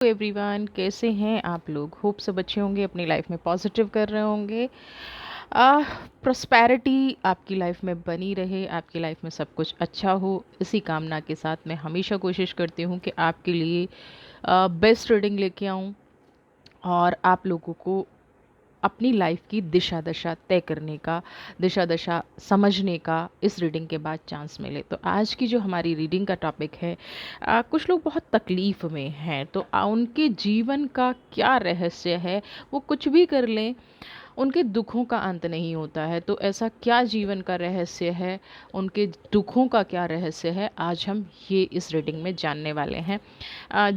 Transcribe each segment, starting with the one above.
Everyone, कैसे हैं आप लोग? होप सब अच्छे होंगे, अपनी लाइफ में पॉजिटिव कर रहे होंगे। प्रोस्पैरिटी आपकी लाइफ में बनी रहे, आपकी लाइफ में सब कुछ अच्छा हो, इसी कामना के साथ मैं हमेशा कोशिश करती हूँ कि आपके लिए बेस्ट रीडिंग लेके आऊँ और आप लोगों को अपनी लाइफ की दिशा दशा तय करने का, दिशा दशा समझने का इस रीडिंग के बाद चांस मिले। तो आज की जो हमारी रीडिंग का टॉपिक है, कुछ लोग बहुत तकलीफ़ में हैं, तो उनके जीवन का क्या रहस्य है। वो कुछ भी कर लें, उनके दुखों का अंत नहीं होता है। तो ऐसा क्या जीवन का रहस्य है, उनके दुखों का क्या रहस्य है, आज हम ये इस रीडिंग में जानने वाले हैं।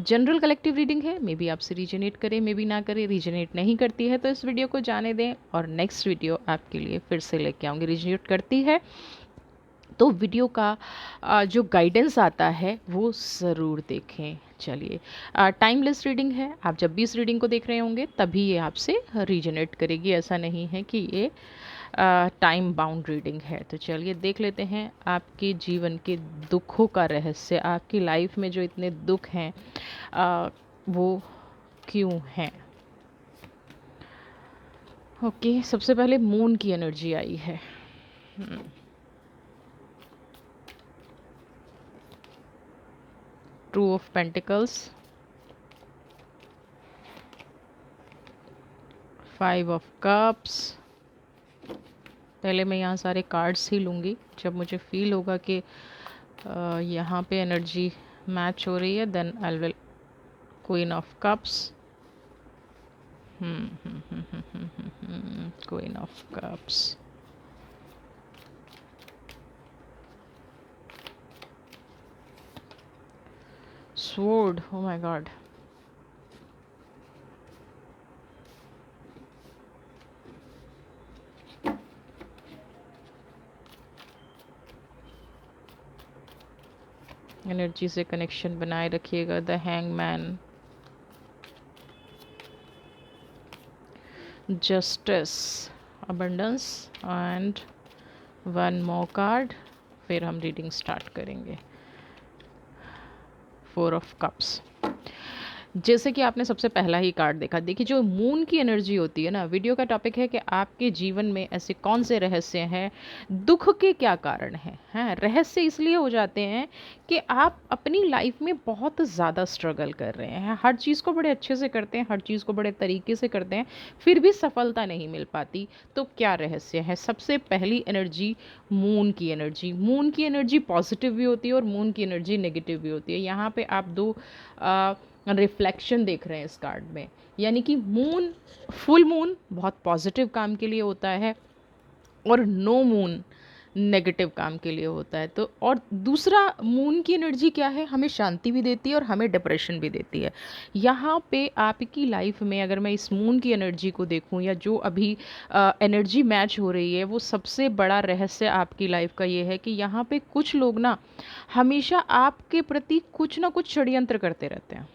जनरल कलेक्टिव रीडिंग है, मे बी आपसे रीजनेट करे, मे बी ना करे। रीजनेट नहीं करती है तो इस वीडियो को जाने दें और नेक्स्ट वीडियो आपके लिए फिर से लेके आऊँगी। रीजनेट करती है तो वीडियो का जो गाइडेंस आता है वो ज़रूर देखें। चलिए, टाइमलेस रीडिंग है, आप जब भी इस रीडिंग को देख रहे होंगे तभी ये आपसे रीजनेट करेगी। ऐसा नहीं है कि ये टाइम बाउंड रीडिंग है। तो चलिए देख लेते हैं आपके जीवन के दुखों का रहस्य, आपकी लाइफ में जो इतने दुख हैं वो क्यों हैं। ओके, सबसे पहले मून की एनर्जी आई है। Two of pentacles, 5 of cups. पहले मैं यहाँ सारे कार्ड्स ही लूँगी, जब मुझे फील होगा कि यहाँ पे एनर्जी मैच हो रही है then I will. Queen of cups, queen of cups, sword, oh my god, energy से कनेक्शन बनाए रखिएगा। The hangman, justice, abundance and one more card, फिर हम रीडिंग स्टार्ट करेंगे। 4 ऑफ कप्स। जैसे कि आपने सबसे पहला ही कार्ड देखा, देखिए जो मून की एनर्जी होती है ना, वीडियो का टॉपिक है कि आपके जीवन में ऐसे कौन से रहस्य हैं, दुख के क्या कारण हैं। रहस्य इसलिए हो जाते हैं कि आप अपनी लाइफ में बहुत ज़्यादा स्ट्रगल कर रहे हैं, हर चीज़ को बड़े अच्छे से करते हैं, हर चीज़ को बड़े तरीके से करते हैं, फिर भी सफलता नहीं मिल पाती। तो क्या रहस्य है? सबसे पहली एनर्जी मून की एनर्जी। मून की एनर्जी पॉजिटिव भी होती है और मून की एनर्जी नेगेटिव भी होती है। यहाँ पे आप दो रिफ्लेक्शन देख रहे हैं इस कार्ड में, यानी कि मून, फुल मून बहुत पॉजिटिव काम के लिए होता है और नो मून नेगेटिव काम के लिए होता है। तो और दूसरा, मून की एनर्जी क्या है, हमें शांति भी देती है और हमें डिप्रेशन भी देती है। यहाँ पे आपकी लाइफ में अगर मैं इस मून की एनर्जी को देखूँ, या जो अभी एनर्जी मैच हो रही है, वो सबसे बड़ा रहस्य आपकी लाइफ का ये है कि यहाँ पे कुछ लोग ना हमेशा आपके प्रति कुछ ना कुछ षड्यंत्र करते रहते हैं।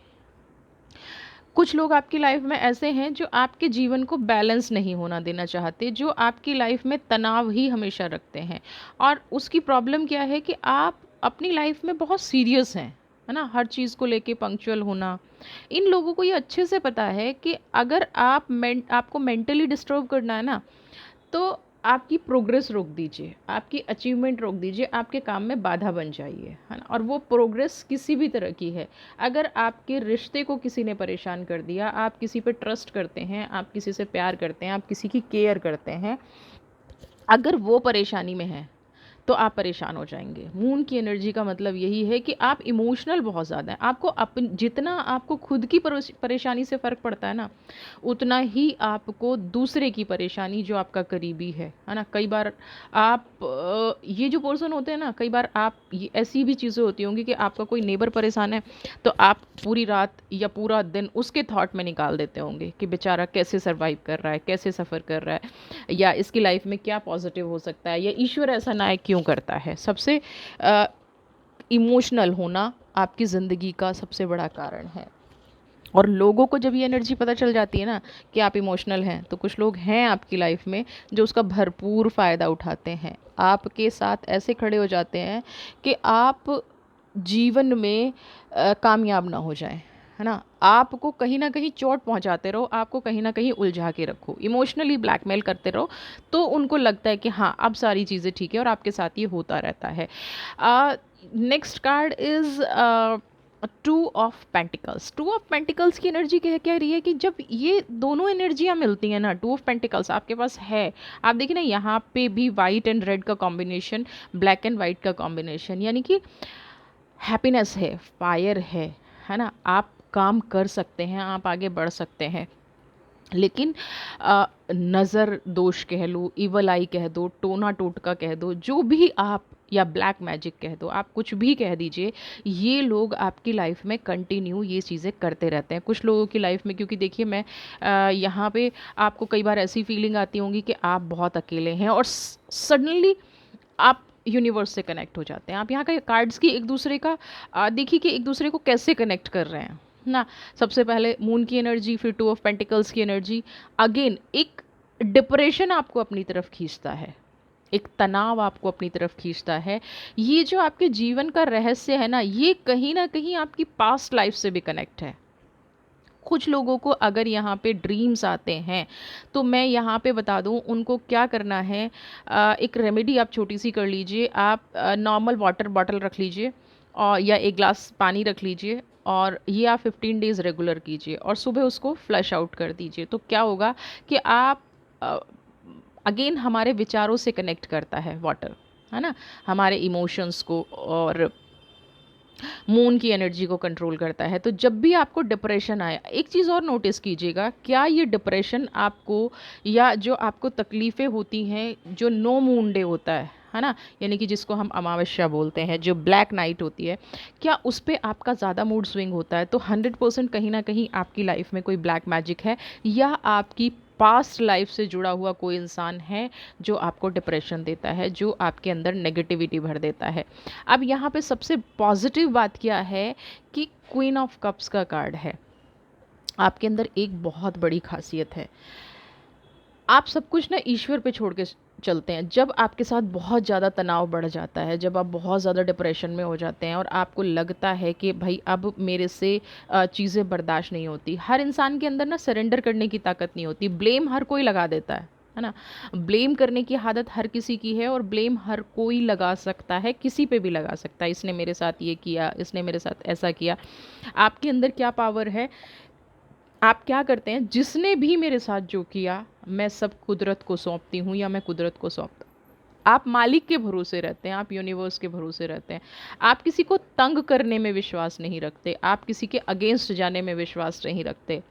कुछ लोग आपकी लाइफ में ऐसे हैं जो आपके जीवन को बैलेंस नहीं होना देना चाहते, जो आपकी लाइफ में तनाव ही हमेशा रखते हैं। और उसकी प्रॉब्लम क्या है कि आप अपनी लाइफ में बहुत सीरियस हैं, है ना, हर चीज़ को लेके पंक्चुअल होना। इन लोगों को ये अच्छे से पता है कि अगर आपको मेंटली डिस्टर्ब करना है ना, तो आपकी प्रोग्रेस रोक दीजिए, आपकी अचीवमेंट रोक दीजिए, आपके काम में बाधा बन जाइए, है ना। और वो प्रोग्रेस किसी भी तरह की है। अगर आपके रिश्ते को किसी ने परेशान कर दिया, आप किसी पे ट्रस्ट करते हैं, आप किसी से प्यार करते हैं, आप किसी की केयर करते हैं, अगर वो परेशानी में है तो आप परेशान हो जाएंगे। मून की एनर्जी का मतलब यही है कि आप इमोशनल बहुत ज़्यादा हैं। आपको जितना आपको खुद की परेशानी से फ़र्क पड़ता है ना, उतना ही आपको दूसरे की परेशानी, जो आपका करीबी है ना। कई बार आप ये जो पर्सन होते हैं ना, कई बार आप ये ऐसी भी चीज़ें होती होंगी कि आपका कोई नेबर परेशान है तो आप पूरी रात या पूरा दिन उसके थॉट में निकाल देते होंगे कि बेचारा कैसे सर्वाइव कर रहा है, कैसे सफ़र कर रहा है, या इसकी लाइफ में क्या पॉजिटिव हो सकता है, या ईश्वर ऐसा ना है क्यों करता है। सबसे इमोशनल होना आपकी ज़िंदगी का सबसे बड़ा कारण है। और लोगों को जब ये एनर्जी पता चल जाती है ना कि आप इमोशनल हैं, तो कुछ लोग हैं आपकी लाइफ में जो उसका भरपूर फ़ायदा उठाते हैं, आपके साथ ऐसे खड़े हो जाते हैं कि आप जीवन में कामयाब ना हो जाएं, है ना? आपको कहीं न कहीं चोट पहुँचाते रहो, आपको कहीं न कहीं उलझा के रखो, इमोशनली ब्लैकमेल करते रहो, तो उनको लगता है कि हाँ, अब सारी चीज़ें ठीक है और आपके साथ ये होता रहता है। Next card is two of pentacles. Two of pentacles की एनर्जी कह रही है कि जब ये दोनों एनर्जियाँ मिलती हैं ना, टू ऑफ पेंटिकल्स आपके पास है, आप देखिए ना यहाँ पे भी वाइट एंड रेड का कॉम्बिनेशन, ब्लैक एंड वाइट का कॉम्बिनेशन, यानी कि हैप्पीनेस है, फायर है ना? आप काम कर सकते हैं, आप आगे बढ़ सकते हैं। लेकिन नज़र दोष कह लो, इवल आई कह दो, टोना टोटका कह दो, जो भी आप, या ब्लैक मैजिक कह दो, आप कुछ भी कह दीजिए, ये लोग आपकी लाइफ में कंटिन्यू ये चीज़ें करते रहते हैं। कुछ लोगों की लाइफ में, क्योंकि देखिए मैं यहाँ पे आपको कई बार ऐसी फीलिंग आती होंगी कि आप बहुत अकेले हैं और सडनली आप यूनिवर्स से कनेक्ट हो जाते हैं। आप यहाँ का कार्ड्स की एक दूसरे का देखिए कि एक दूसरे को कैसे कनेक्ट कर रहे हैं ना। सबसे पहले मून की एनर्जी, फिर टू ऑफ पेंटिकल्स की एनर्जी। अगेन एक डिप्रेशन आपको अपनी तरफ खींचता है, एक तनाव आपको अपनी तरफ खींचता है। ये जो आपके जीवन का रहस्य है ना, ये कहीं ना कहीं आपकी पास्ट लाइफ से भी कनेक्ट है। कुछ लोगों को अगर यहाँ पे ड्रीम्स आते हैं, तो मैं यहाँ पे बता दूँ उनको क्या करना है। एक रेमेडी आप छोटी सी कर लीजिए। आप नॉर्मल वाटर बॉटल रख लीजिए, और या एक ग्लास पानी रख लीजिए, और ये आप 15 डेज़ रेगुलर कीजिए और सुबह उसको फ्लश आउट कर दीजिए। तो क्या होगा कि आप अगेन हमारे विचारों से कनेक्ट करता है वाटर, है ना, हमारे इमोशंस को, और मून की एनर्जी को कंट्रोल करता है। तो जब भी आपको डिप्रेशन आए, एक चीज़ और नोटिस कीजिएगा, क्या ये डिप्रेशन आपको, या जो आपको तकलीफ़ें होती हैं, जो नो मून डे होता है ना, यानी कि जिसको हम अमावस्या बोलते हैं, जो ब्लैक नाइट होती है, क्या उस पे आपका ज़्यादा मूड स्विंग होता है? तो 100% कहीं ना कहीं आपकी लाइफ में कोई ब्लैक मैजिक है, या आपकी पास्ट लाइफ से जुड़ा हुआ कोई इंसान है जो आपको डिप्रेशन देता है, जो आपके अंदर नेगेटिविटी भर देता है। अब यहाँ पे सबसे पॉजिटिव बात क्या है कि क्वीन ऑफ कप्स का कार्ड है। आपके अंदर एक बहुत बड़ी खासियत है, आप सब कुछ ना ईश्वर पे छोड़ के चलते हैं। जब आपके साथ बहुत ज़्यादा तनाव बढ़ जाता है, जब आप बहुत ज़्यादा डिप्रेशन में हो जाते हैं, और आपको लगता है कि भाई अब मेरे से चीज़ें बर्दाश्त नहीं होती। हर इंसान के अंदर ना सरेंडर करने की ताकत नहीं होती, ब्लेम हर कोई लगा देता है ना। ब्लेम करने की आदत हर किसी की है, और ब्लेम हर कोई लगा सकता है, किसी पे भी लगा सकता है। इसने मेरे साथ ये किया, इसने मेरे साथ ऐसा किया। आपके अंदर क्या पावर है, आप क्या करते हैं, जिसने भी मेरे साथ जो किया मैं सब कुदरत को सौंपती हूँ, या मैं कुदरत को सौंपता। आप मालिक के भरोसे रहते हैं, आप यूनिवर्स के भरोसे रहते हैं। आप किसी को तंग करने में विश्वास नहीं रखते, आप किसी के अगेंस्ट जाने में विश्वास नहीं रखते,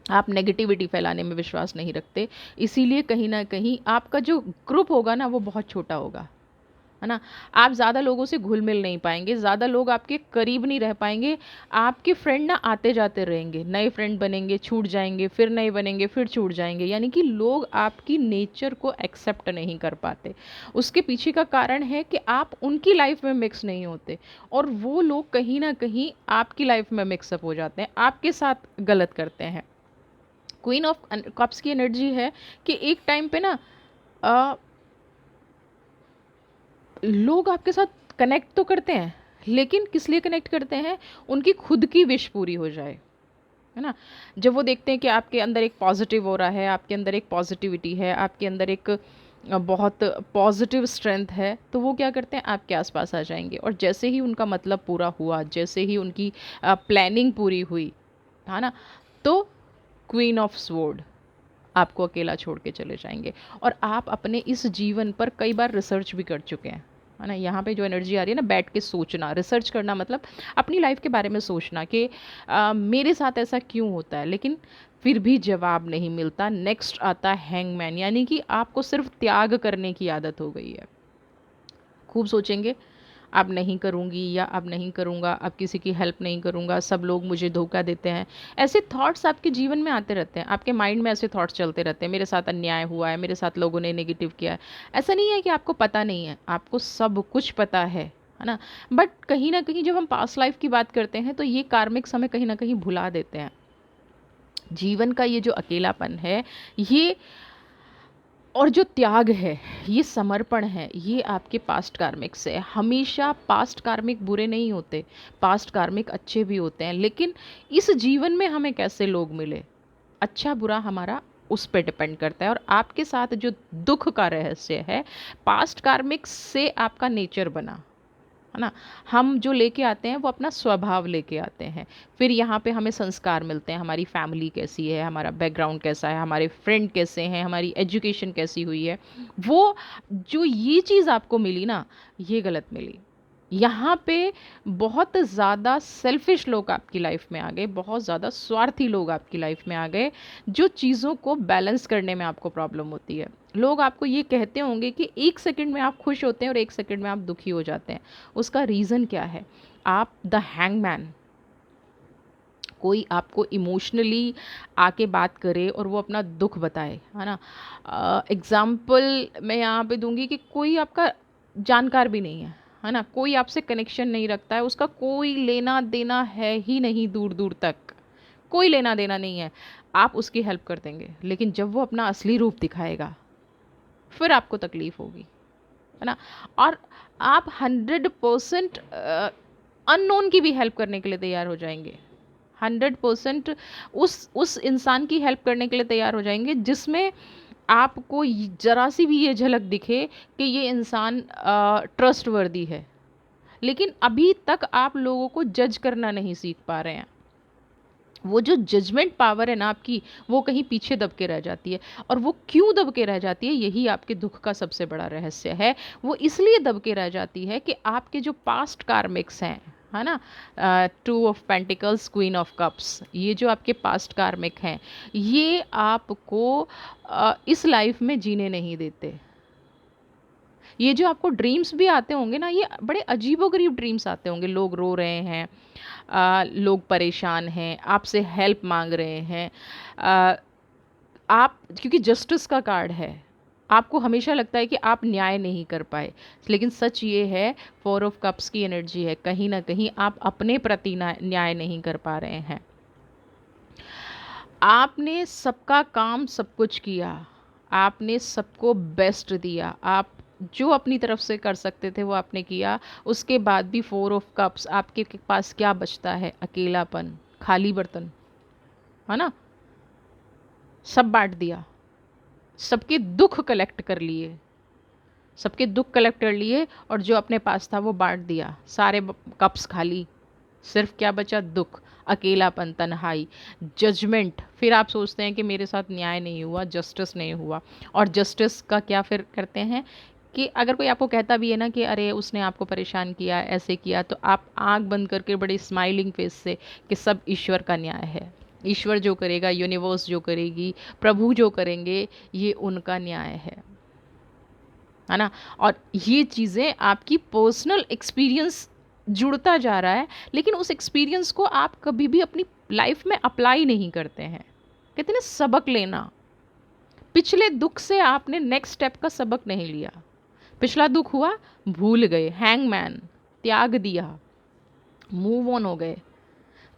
आप नेगेटिविटी फैलाने में विश्वास नहीं रखते। इसीलिए कहीं ना कहीं आपका जो ग्रुप होगा ना, वो बहुत छोटा होगा, है ना। आप ज़्यादा लोगों से घुल मिल नहीं पाएंगे, ज़्यादा लोग आपके करीब नहीं रह पाएंगे। आपके फ्रेंड ना आते जाते रहेंगे, नए फ्रेंड बनेंगे, छूट जाएंगे, फिर नए बनेंगे, फिर छूट जाएंगे। यानी कि लोग आपकी नेचर को एक्सेप्ट नहीं कर पाते। उसके पीछे का कारण है कि आप उनकी लाइफ में मिक्स नहीं होते, और वो लोग कहीं ना कहीं आपकी लाइफ में मिक्सअप हो जाते हैं, आपके साथ गलत करते हैं। क्वीन ऑफ कप्स की एनर्जी है कि एक टाइम पे ना लोग आपके साथ कनेक्ट तो करते हैं, लेकिन किस लिए कनेक्ट करते हैं, उनकी खुद की विश पूरी हो जाए, है ना। जब वो देखते हैं कि आपके अंदर एक पॉजिटिव हो रहा है, आपके अंदर एक पॉजिटिविटी है, आपके अंदर एक बहुत पॉजिटिव स्ट्रेंथ है, तो वो क्या करते हैं, आपके आसपास आ जाएंगे। और जैसे ही उनका मतलब पूरा हुआ, जैसे ही उनकी प्लानिंग पूरी हुई, है ना, तो क्वीन ऑफ स्वॉर्ड आपको अकेला छोड़ के चले जाएंगे। और आप अपने इस जीवन पर कई बार रिसर्च भी कर चुके हैं, है ना। यहाँ पे जो एनर्जी आ रही है ना, बैठ के सोचना, रिसर्च करना, मतलब अपनी लाइफ के बारे में सोचना कि मेरे साथ ऐसा क्यों होता है, लेकिन फिर भी जवाब नहीं मिलता। नेक्स्ट आता है हैंगमैन, यानी कि आपको सिर्फ त्याग करने की आदत हो गई है। खूब सोचेंगे, अब नहीं करूँगी, या अब नहीं करूँगा, अब किसी की हेल्प नहीं करूँगा, सब लोग मुझे धोखा देते हैं। ऐसे थॉट्स आपके जीवन में आते रहते हैं, आपके माइंड में ऐसे थॉट्स चलते रहते हैं, मेरे साथ अन्याय हुआ है, मेरे साथ लोगों ने नेगेटिव किया है। ऐसा नहीं है कि आपको पता नहीं है, आपको सब कुछ पता है ना। बट कहीं ना कहीं जब हम पास्ट लाइफ की बात करते हैं, तो ये कार्मिक्स हमें कहीं ना कहीं भुला देते हैं। जीवन का ये जो अकेलापन है, ये और जो त्याग है, ये समर्पण है, ये आपके पास्ट कार्मिक से है। हमेशा पास्ट कार्मिक बुरे नहीं होते, पास्ट कार्मिक अच्छे भी होते हैं, लेकिन इस जीवन में हमें कैसे लोग मिले, अच्छा बुरा हमारा उस पे डिपेंड करता है। और आपके साथ जो दुख का रहस्य है, पास्ट कार्मिक से आपका नेचर बना है ना। हम जो लेके आते हैं वो अपना स्वभाव लेके आते हैं। फिर यहाँ पे हमें संस्कार मिलते हैं, हमारी फैमिली कैसी है, हमारा बैकग्राउंड कैसा है, हमारे फ्रेंड कैसे हैं, हमारी एजुकेशन कैसी हुई है। वो जो ये चीज़ आपको मिली ना, ये गलत मिली। यहाँ पे बहुत ज़्यादा सेल्फिश लोग आपकी लाइफ में आ गए, बहुत ज़्यादा स्वार्थी लोग आपकी लाइफ में आ गए, जो चीज़ों को बैलेंस करने में आपको प्रॉब्लम होती है। लोग आपको ये कहते होंगे कि 1 सेकंड में आप खुश होते हैं और 1 सेकंड में आप दुखी हो जाते हैं। उसका रीज़न क्या है? आप द हैंगमैन, कोई आपको इमोशनली आके बात करे और वो अपना दुख बताए, है ना। एग्ज़ाम्पल मैं यहाँ पे दूंगी कि कोई आपका जानकार भी नहीं है ना, कोई आपसे कनेक्शन नहीं रखता है, उसका कोई लेना देना है ही नहीं, दूर दूर तक कोई लेना देना नहीं है, आप उसकी हेल्प कर देंगे। लेकिन जब वो अपना असली रूप दिखाएगा, फिर आपको तकलीफ़ होगी, है ना। और आप 100% अननोन की भी हेल्प करने के लिए तैयार हो जाएंगे, 100% उस इंसान की हेल्प करने के लिए तैयार हो जाएंगे जिसमें आपको जरा सी भी ये झलक दिखे कि ये इंसान ट्रस्ट वर्दी है। लेकिन अभी तक आप लोगों को जज करना नहीं सीख पा रहे हैं। वो जो जजमेंट पावर है ना आपकी, वो कहीं पीछे दब के रह जाती है। और वो क्यों दब के रह जाती है, यही आपके दुख का सबसे बड़ा रहस्य है। वो इसलिए दब के रह जाती है कि आपके जो पास्ट कार्मिक्स हैं, है ना, 2 of pentacles, queen of cups, ये जो आपके पास्ट कार्मिक हैं, ये आपको इस लाइफ में जीने नहीं देते। ये जो आपको ड्रीम्स भी आते होंगे ना, ये बड़े अजीबोगरीब ड्रीम्स आते होंगे। लोग रो रहे हैं, लोग परेशान हैं, आपसे हेल्प मांग रहे हैं। आ, आप, क्योंकि जस्टिस का कार्ड है, आपको हमेशा लगता है कि आप न्याय नहीं कर पाए। लेकिन सच ये है, 4 ऑफ कप्स की एनर्जी है, कहीं ना कहीं आप अपने प्रति न्याय नहीं कर पा रहे हैं। आपने सबका काम सब कुछ किया, आपने सबको बेस्ट दिया, आप जो अपनी तरफ से कर सकते थे वो आपने किया। उसके बाद भी 4 ऑफ कप्स, आपके पास क्या बचता है? अकेलापन, खाली बर्तन, है ना। सब बांट दिया, सबके दुख कलेक्ट कर लिए, सबके दुख कलेक्ट कर लिए, और जो अपने पास था वो बांट दिया। सारे कप्स खाली, सिर्फ क्या बचा? दुख, अकेलापन, तन्हाई, जजमेंट। फिर आप सोचते हैं कि मेरे साथ न्याय नहीं हुआ, जस्टिस नहीं हुआ। और जस्टिस का क्या फिर करते हैं कि अगर कोई आपको कहता भी है ना कि अरे उसने आपको परेशान किया, ऐसे किया, तो आप आंख बंद करके बड़े स्माइलिंग फेस से कि सब ईश्वर का न्याय है, ईश्वर जो करेगा, यूनिवर्स जो करेगी, प्रभु जो करेंगे, ये उनका न्याय है ना। और ये चीज़ें आपकी पर्सनल एक्सपीरियंस जुड़ता जा रहा है, लेकिन उस एक्सपीरियंस को आप कभी भी अपनी लाइफ में अप्लाई नहीं करते हैं। कहते हैं ना, सबक लेना। पिछले दुख से आपने नेक्स्ट स्टेप का सबक नहीं लिया। पिछला दुख हुआ, भूल गए, हैंगमैन, त्याग दिया, मूव ऑन हो गए।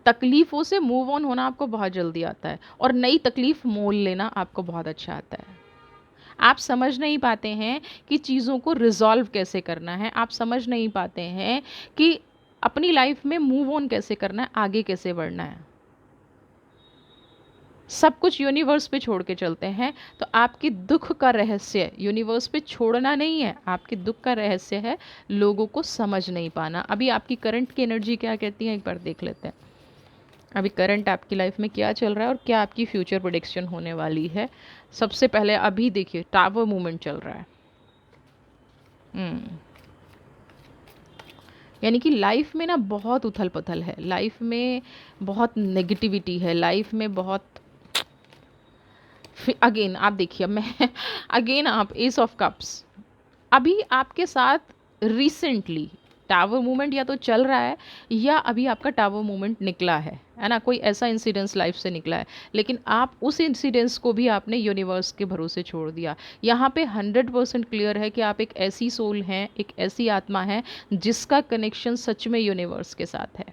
तकलीफ़ों से मूव ऑन होना आपको बहुत जल्दी आता है, और नई तकलीफ़ मोल लेना आपको बहुत अच्छा आता है। आप समझ नहीं पाते हैं कि चीज़ों को रिज़ॉल्व कैसे करना है, आप समझ नहीं पाते हैं कि अपनी लाइफ में मूव ऑन कैसे करना है, आगे कैसे बढ़ना है। सब कुछ यूनिवर्स पे छोड़ के चलते हैं। तो आपके दुख का रहस्य यूनिवर्स पे छोड़ना नहीं है, आपके दुख का रहस्य है लोगों को समझ नहीं पाना। अभी आपकी करंट की एनर्जी क्या कहती है, एक बार देख लेते हैं। अभी करंट आपकी लाइफ में क्या चल रहा है और क्या आपकी फ्यूचर प्रेडिक्शन होने वाली है। सबसे पहले अभी देखिए, टावर मूवमेंट चल रहा है। यानी कि लाइफ में ना बहुत उथल पुथल है, लाइफ में बहुत नेगेटिविटी है, लाइफ में बहुत। फिर अगेन आप देखिए, मैं अगेन आप एस ऑफ कप्स, अभी आपके साथ रिसेंटली टावर मूवमेंट या तो चल रहा है, या अभी आपका टावर मूवमेंट निकला है ना। कोई ऐसा इंसिडेंस लाइफ से निकला है, लेकिन आप उस इंसिडेंस को भी आपने यूनिवर्स के भरोसे छोड़ दिया। यहाँ पे 100% क्लियर है कि आप एक ऐसी सोल हैं, एक ऐसी आत्मा है जिसका कनेक्शन सच में यूनिवर्स के साथ है।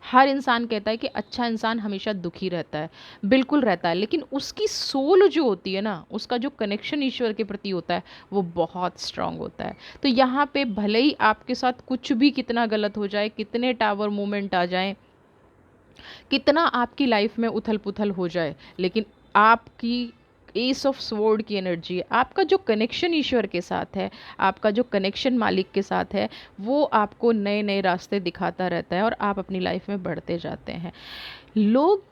हर इंसान कहता है कि अच्छा इंसान हमेशा दुखी रहता है, बिल्कुल रहता है, लेकिन उसकी सोल जो होती है ना, उसका जो कनेक्शन ईश्वर के प्रति होता है वो बहुत स्ट्रांग होता है। तो यहाँ पे भले ही आपके साथ कुछ भी कितना गलत हो जाए, कितने टावर मोमेंट आ जाएं, कितना आपकी लाइफ में उथल पुथल हो जाए, लेकिन आपकी एस ऑफ स्वॉर्ड की एनर्जी है, आपका जो कनेक्शन ईश्वर के साथ है, आपका जो कनेक्शन मालिक के साथ है, वो आपको नए नए रास्ते दिखाता रहता है और आप अपनी लाइफ में बढ़ते जाते हैं। लोग,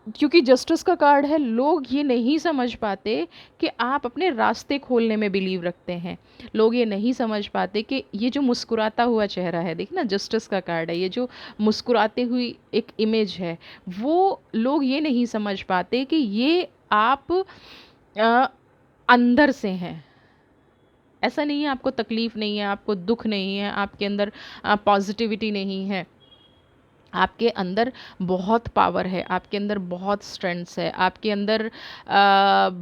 क्योंकि जस्टिस का कार्ड है, लोग ये नहीं समझ पाते कि आप अपने रास्ते खोलने में बिलीव रखते हैं। लोग ये नहीं समझ पाते कि ये जो मुस्कुराता हुआ चेहरा है, देखिए ना, जस्टिस का कार्ड है, ये जो मुस्कुराती हुई एक इमेज है, वो लोग ये नहीं समझ पाते कि ये आप अ, अंदर से हैं। ऐसा नहीं है आपको तकलीफ़ नहीं है, आपको दुख नहीं है, आपके अंदर पॉजिटिविटी नहीं है। आपके अंदर बहुत पावर है, आपके अंदर बहुत स्ट्रेंथ्स है, आपके अंदर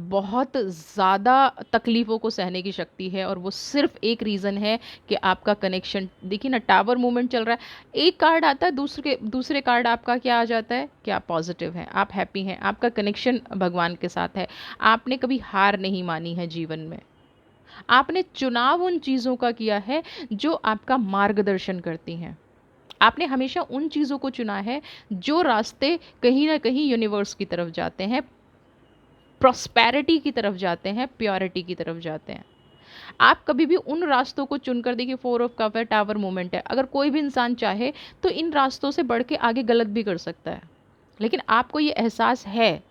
बहुत ज़्यादा तकलीफ़ों को सहने की शक्ति है, और वो सिर्फ़ एक रीज़न है कि आपका कनेक्शन, देखिए ना, टावर मूवमेंट चल रहा है, एक कार्ड आता है, दूसरे कार्ड आपका क्या आ जाता है कि आप पॉजिटिव हैं, आप हैप्पी हैं, आपका कनेक्शन भगवान के साथ है, आपने कभी हार नहीं मानी है जीवन में, आपने चुनाव उन चीज़ों का किया है जो आपका मार्गदर्शन करती हैं। आपने हमेशा उन चीज़ों को चुना है जो रास्ते कहीं ना कहीं यूनिवर्स की तरफ जाते हैं, प्रॉस्पेरिटी की तरफ जाते हैं, प्योरिटी की तरफ जाते हैं। आप कभी भी उन रास्तों को चुनकर, देखिए, फोर ऑफ कप है, टावर मोमेंट है, अगर कोई भी इंसान चाहे तो इन रास्तों से बढ़ के आगे गलत भी कर सकता है, लेकिन आपको ये एहसास है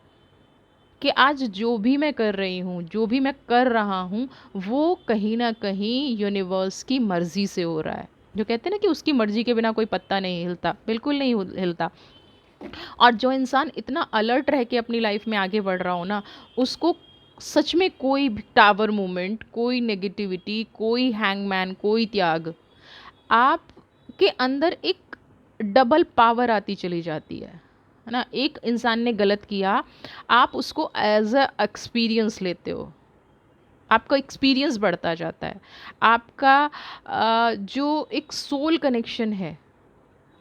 कि आज जो भी मैं कर रही हूँ, जो भी मैं कर रहा हूँ, वो कहीं ना कहीं यूनिवर्स की मर्ज़ी से हो रहा है। जो कहते हैं ना कि उसकी मर्ज़ी के बिना कोई पत्ता नहीं हिलता, बिल्कुल नहीं हिलता। और जो इंसान इतना अलर्ट रह के अपनी लाइफ में आगे बढ़ रहा हो ना, उसको सच में कोई भी टावर मूवमेंट, कोई नेगेटिविटी, कोई हैंगमैन, कोई त्याग, आपके अंदर एक डबल पावर आती चली जाती है ना। एक इंसान ने गलत किया, आप उसको एज अ एक्सपीरियंस लेते हो, आपका एक्सपीरियंस बढ़ता जाता है, आपका जो एक सोल कनेक्शन है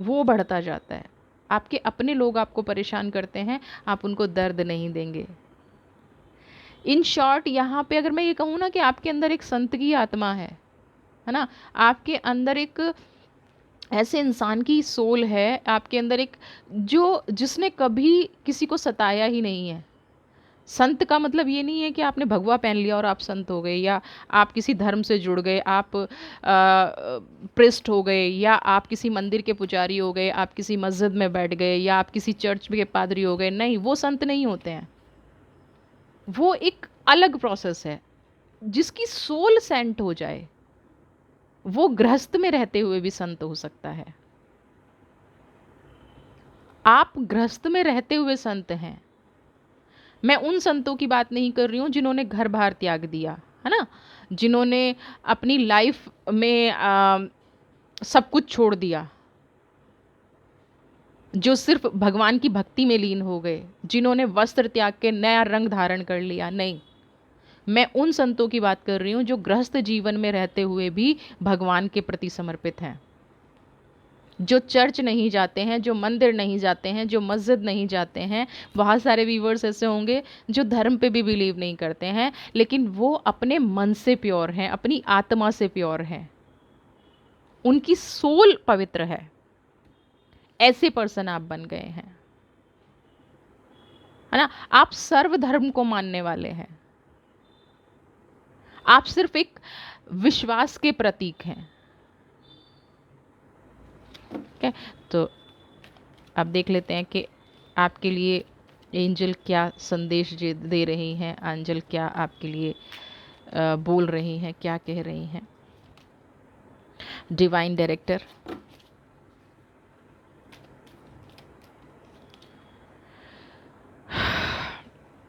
वो बढ़ता जाता है। आपके अपने लोग आपको परेशान करते हैं, आप उनको दर्द नहीं देंगे। इन शॉर्ट, यहाँ पे अगर मैं ये कहूँ ना कि आपके अंदर एक संत की आत्मा है ना, आपके अंदर एक ऐसे इंसान की सोल है, आपके अंदर एक जो जिसने कभी किसी को सताया ही नहीं है। संत का मतलब ये नहीं है कि आपने भगवा पहन लिया और आप संत हो गए, या आप किसी धर्म से जुड़ गए, आप प्रिस्ट हो गए, या आप किसी मंदिर के पुजारी हो गए, आप किसी मस्जिद में बैठ गए, या आप किसी चर्च के पादरी हो गए। नहीं, वो संत नहीं होते हैं। वो एक अलग प्रोसेस है। जिसकी सोल सेंट हो जाए वो गृहस्थ में रहते हुए भी संत हो सकता है। आप गृहस्थ में रहते हुए संत हैं। मैं उन संतों की बात नहीं कर रही हूँ जिन्होंने घर बार त्याग दिया, है ना, जिन्होंने अपनी लाइफ में सब कुछ छोड़ दिया, जो सिर्फ भगवान की भक्ति में लीन हो गए, जिन्होंने वस्त्र त्याग के नया रंग धारण कर लिया। नहीं, मैं उन संतों की बात कर रही हूँ जो गृहस्थ जीवन में रहते हुए भी भगवान के प्रति समर्पित हैं, जो चर्च नहीं जाते हैं, जो मंदिर नहीं जाते हैं, जो मस्जिद नहीं जाते हैं। बहुत सारे व्यूवर्स ऐसे होंगे जो धर्म पे भी बिलीव नहीं करते हैं, लेकिन वो अपने मन से प्योर हैं, अपनी आत्मा से प्योर हैं, उनकी सोल पवित्र है। ऐसे पर्सन आप बन गए हैं, है ना। आप सर्व धर्म को मानने वाले हैं, आप सिर्फ एक विश्वास के प्रतीक हैं। ठीक है, तो आप देख लेते हैं कि आपके लिए एंजल क्या संदेश दे रही हैं, एंजल क्या आपके लिए बोल रही हैं, क्या कह रही हैं। डिवाइन डायरेक्टर,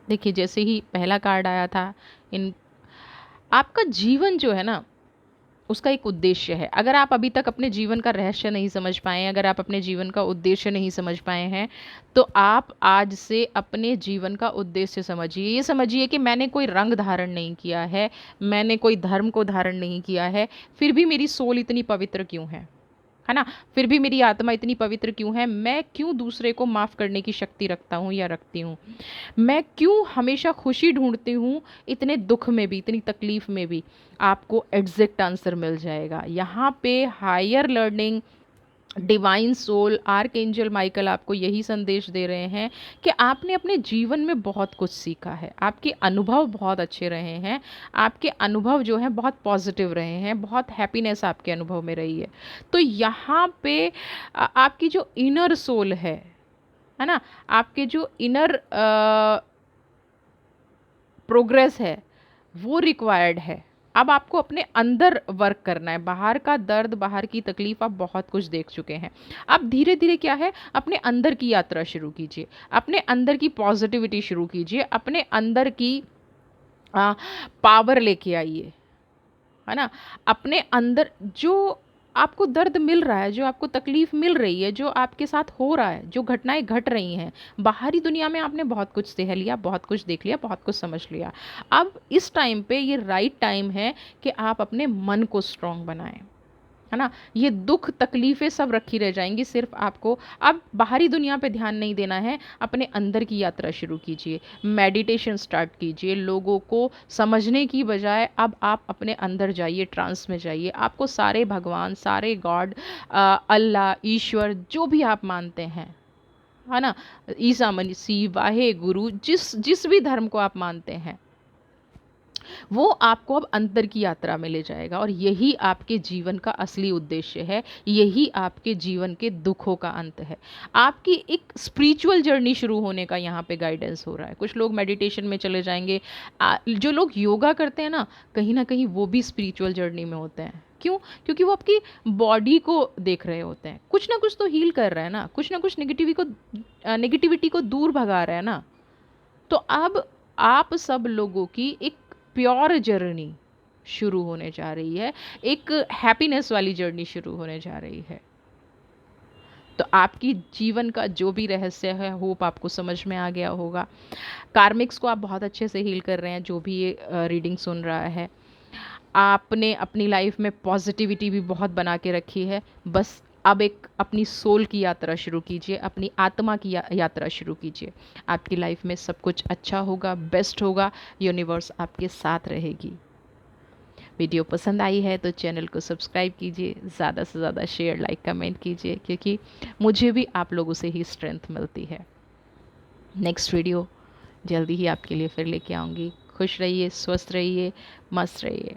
देखिए, जैसे ही पहला कार्ड आया था, इन आपका जीवन जो है ना, उसका एक उद्देश्य है। अगर आप अभी तक अपने जीवन का रहस्य नहीं समझ पाए हैं, अगर आप अपने जीवन का उद्देश्य नहीं समझ पाए हैं, तो आप आज से अपने जीवन का उद्देश्य समझिए। ये समझिए कि मैंने कोई रंग धारण नहीं किया है, मैंने कोई धर्म को धारण नहीं किया है, फिर भी मेरी सोल इतनी पवित्र क्यों है है ना? फिर भी मेरी आत्मा इतनी पवित्र क्यों है? मैं क्यों दूसरे को माफ़ करने की शक्ति रखता हूँ या रखती हूँ? मैं क्यों हमेशा खुशी ढूँढती हूँ इतने दुःख में भी, इतनी तकलीफ़ में भी? आपको एग्ज़ैक्ट आंसर मिल जाएगा। यहाँ पे higher learning, divine soul, archangel Michael आपको यही संदेश दे रहे हैं कि आपने अपने जीवन में बहुत कुछ सीखा है, आपके अनुभव बहुत अच्छे रहे हैं, आपके अनुभव जो हैं बहुत पॉजिटिव रहे हैं, बहुत हैप्पीनेस आपके अनुभव में रही है। तो यहाँ पे आपकी जो इनर सोल है ना? आपके जो इनर प्रोग्रेस है, वो रिक्वायर्ड है। अब आपको अपने अंदर वर्क करना है। बाहर का दर्द, बाहर की तकलीफ़ आप बहुत कुछ देख चुके हैं। अब धीरे-धीरे क्या है, अपने अंदर की यात्रा शुरू कीजिए। अपने अंदर की पॉज़िटिविटी शुरू कीजिए। अपने अंदर की अ, पावर लेके आइए। है ना? अपने अंदर जो आपको दर्द मिल रहा है, जो आपको तकलीफ़ मिल रही है, जो आपके साथ हो रहा है, जो घटनाएँ घट रही हैं, बाहरी दुनिया में आपने बहुत कुछ सह लिया, बहुत कुछ देख लिया, बहुत कुछ समझ लिया। अब इस टाइम पे ये राइट टाइम है कि आप अपने मन को स्ट्रॉन्ग बनाएँ। है ना? ये दुःख, तकलीफ़ें सब रखी रह जाएँगी, सिर्फ़ आपको अब बाहरी दुनिया पे ध्यान नहीं देना है, अपने अंदर की यात्रा शुरू कीजिए। मेडिटेशन स्टार्ट कीजिए, लोगों को समझने की बजाय अब आप अपने अंदर जाइए, ट्रांस में जाइए। आपको सारे भगवान, सारे गॉड, अल्लाह, ईश्वर जो भी आप मानते हैं, है ना? ईसा मसीह, वाहे गुरु, जिस जिस भी धर्म को आप मानते हैं, वो आपको अब अंतर की यात्रा में ले जाएगा और यही आपके जीवन का असली उद्देश्य है, यही आपके जीवन के दुखों का अंत है। आपकी एक स्पिरिचुअल जर्नी शुरू होने का यहाँ पे गाइडेंस हो रहा है। कुछ लोग मेडिटेशन में चले जाएँगे, जो लोग योगा करते हैं ना, कहीं न कहीं वो भी स्पिरिचुअल जर्नी में होते हैं। क्यों? क्योंकि वो आपकी बॉडी को देख रहे होते हैं। कुछ ना कुछ तो हील कर रहा है ना, कुछ ना कुछ नेगेटिविटी को दूर भगा रहा है ना। तो अब आप सब लोगों की एक प्योर जर्नी शुरू होने जा रही है, एक हैप्पीनेस वाली जर्नी शुरू होने जा रही है। तो आपकी जीवन का जो भी रहस्य है, होप आपको समझ में आ गया होगा। कार्मिक्स को आप बहुत अच्छे से हील कर रहे हैं, जो भी ये रीडिंग सुन रहा है। आपने अपनी लाइफ में पॉजिटिविटी भी बहुत बना के रखी है। बस अब एक अपनी सोल की यात्रा शुरू कीजिए, अपनी आत्मा की यात्रा शुरू कीजिए। आपकी लाइफ में सब कुछ अच्छा होगा, बेस्ट होगा, यूनिवर्स आपके साथ रहेगी। वीडियो पसंद आई है तो चैनल को सब्सक्राइब कीजिए, ज़्यादा से ज़्यादा शेयर, लाइक, कमेंट कीजिए, क्योंकि मुझे भी आप लोगों से ही स्ट्रेंथ मिलती है। नेक्स्ट वीडियो जल्दी ही आपके लिए फिर लेके आऊँगी। खुश रहिए, स्वस्थ रहिए, मस्त रहिए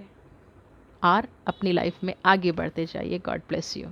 और अपनी लाइफ में आगे बढ़ते जाइए। God bless you.